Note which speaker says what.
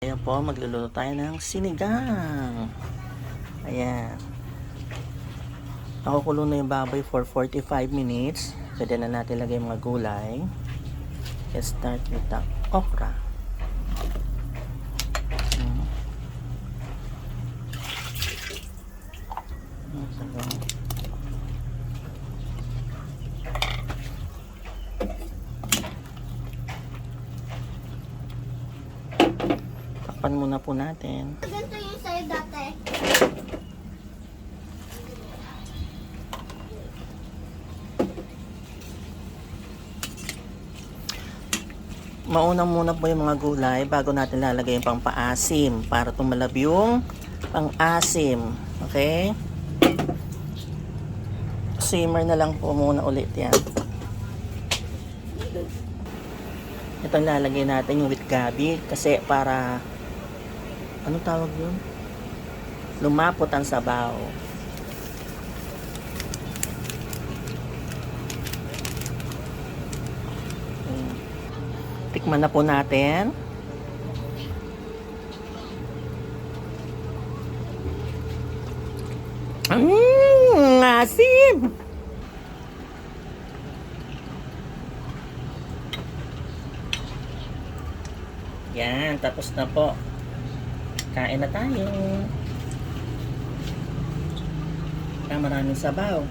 Speaker 1: Ayan po, magluluto tayo ng sinigang. Ayan. Nakukulo na yung baboy for 45 minutes. Pwede na natin lagay mga gulay. Let's start with the okra. Takpan muna po natin.
Speaker 2: Ganito yung sa'yo dati.
Speaker 1: Mauna muna po yung mga gulay bago natin lalagay yung pang-paasim para tumalab yung pang-asim. Okay? Simmer na lang po muna ulit yan. Ito lalagay natin yung with gabi kasi para anong tawag yun? Lumapot ang sabaw. Tikman na po natin. Asim! Yan, tapos na po. Kain na tayo. Maraming sabaw.